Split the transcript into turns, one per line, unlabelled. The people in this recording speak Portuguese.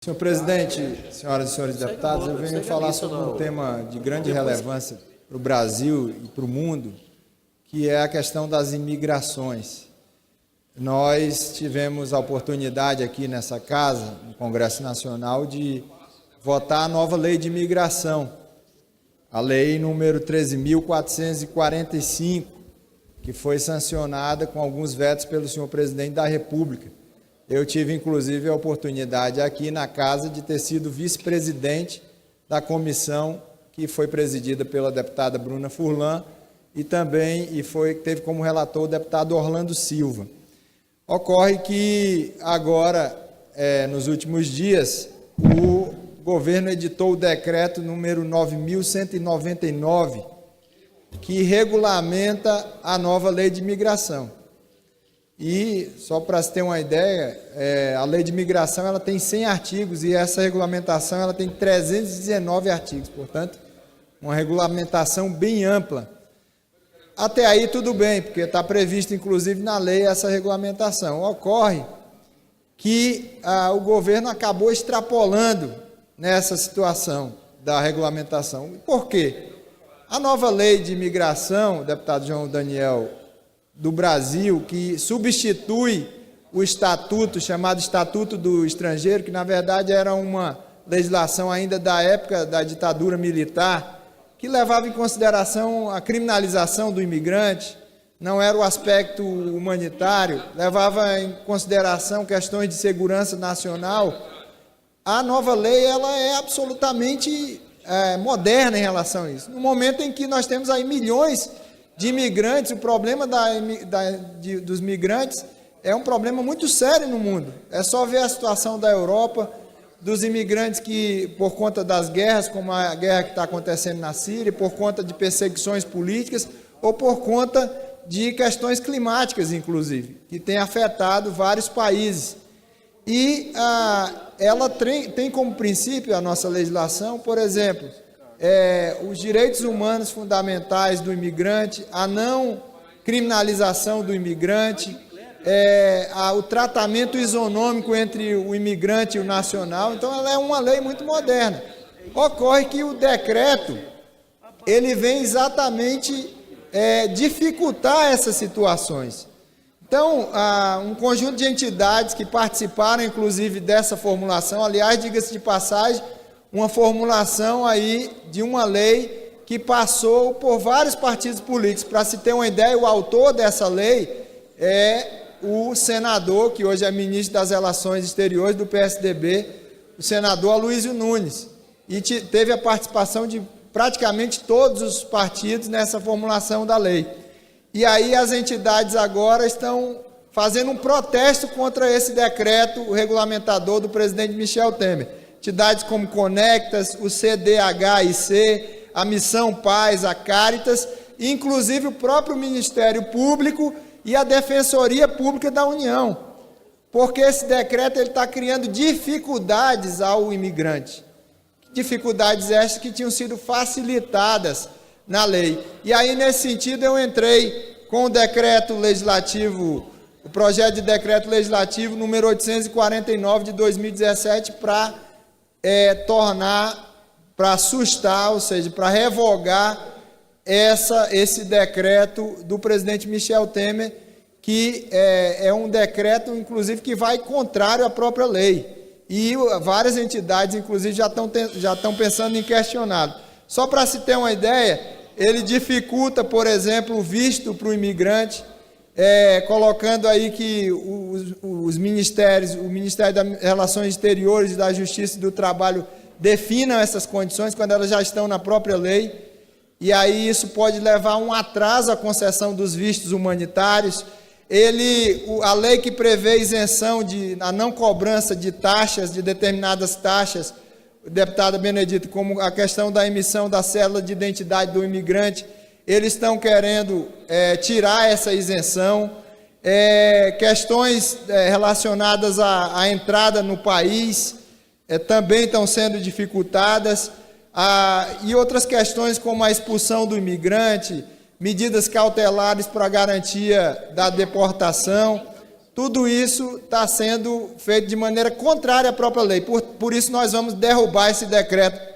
Senhor presidente, senhoras e senhores deputados, eu venho falar sobre um tema de grande relevância para o Brasil e para o mundo, que é a questão das imigrações. Nós tivemos a oportunidade aqui nessa casa, no Congresso Nacional, de votar a nova lei de imigração, a lei número 13.445, que foi sancionada com alguns vetos pelo senhor presidente da República. Eu tive, inclusive, a oportunidade aqui na casa de ter sido vice-presidente da comissão que foi presidida pela deputada Bruna Furlan e também teve como relator o deputado Orlando Silva. Ocorre que agora, nos últimos dias, o governo editou o decreto número 9.199, que regulamenta a nova lei de imigração. E, só para se ter uma ideia, a lei de imigração ela tem 100 artigos e essa regulamentação ela tem 319 artigos, portanto, uma regulamentação bem ampla. Até aí tudo bem, porque está previsto, inclusive, na lei essa regulamentação. Ocorre que o governo acabou extrapolando nessa situação da regulamentação. Por quê? A nova lei de imigração, deputado João Daniel, do Brasil, que substitui o estatuto, chamado Estatuto do Estrangeiro, que na verdade era uma legislação ainda da época da ditadura militar, que levava em consideração a criminalização do imigrante, não era o aspecto humanitário, levava em consideração questões de segurança nacional. A nova lei ela é absolutamente moderna em relação a isso. No momento em que nós temos aí milhões de imigrantes, o problema dos migrantes é um problema muito sério no mundo. É só ver a situação da Europa, dos imigrantes que, por conta das guerras, como a guerra que está acontecendo na Síria, por conta de perseguições políticas, ou por conta de questões climáticas, inclusive, que tem afetado vários países. E ela tem como princípio a nossa legislação, por exemplo, os direitos humanos fundamentais do imigrante, a não criminalização do imigrante, o tratamento isonômico entre o imigrante e o nacional. Então, ela é uma lei muito moderna. Ocorre que o decreto, ele vem exatamente dificultar essas situações. Então, um conjunto de entidades que participaram, inclusive, dessa formulação, aliás, diga-se de passagem, uma formulação aí de uma lei que passou por vários partidos políticos. Para se ter uma ideia, o autor dessa lei é o senador, que hoje é ministro das Relações Exteriores do PSDB, o senador Aloysio Nunes. E teve a participação de praticamente todos os partidos nessa formulação da lei. E aí as entidades agora estão fazendo um protesto contra esse decreto regulamentador do presidente Michel Temer. Entidades como Conectas, o CDHIC, a Missão Paz, a Caritas, inclusive o próprio Ministério Público e a Defensoria Pública da União, porque esse decreto está criando dificuldades ao imigrante. Dificuldades estas que tinham sido facilitadas na lei. E aí, nesse sentido, eu entrei com o decreto legislativo, o projeto de decreto legislativo número 849 de 2017 para para assustar, ou seja, para revogar esse decreto do presidente Michel Temer, que é um decreto, inclusive, que vai contrário à própria lei. E várias entidades, inclusive, já estão pensando em questioná-lo. Só para se ter uma ideia, ele dificulta, por exemplo, o visto para o imigrante, colocando aí que os ministérios, o Ministério das Relações Exteriores e da Justiça e do Trabalho definam essas condições quando elas já estão na própria lei, e aí isso pode levar a um atraso à concessão dos vistos humanitários. A lei que prevê isenção a não cobrança de taxas, de determinadas taxas, deputada Benedito, como a questão da emissão da cédula de identidade do imigrante, eles estão querendo tirar essa isenção. Questões relacionadas à entrada no país também estão sendo dificultadas, e outras questões como a expulsão do imigrante, medidas cautelares para garantia da deportação, tudo isso está sendo feito de maneira contrária à própria lei. Por isso nós vamos derrubar esse decreto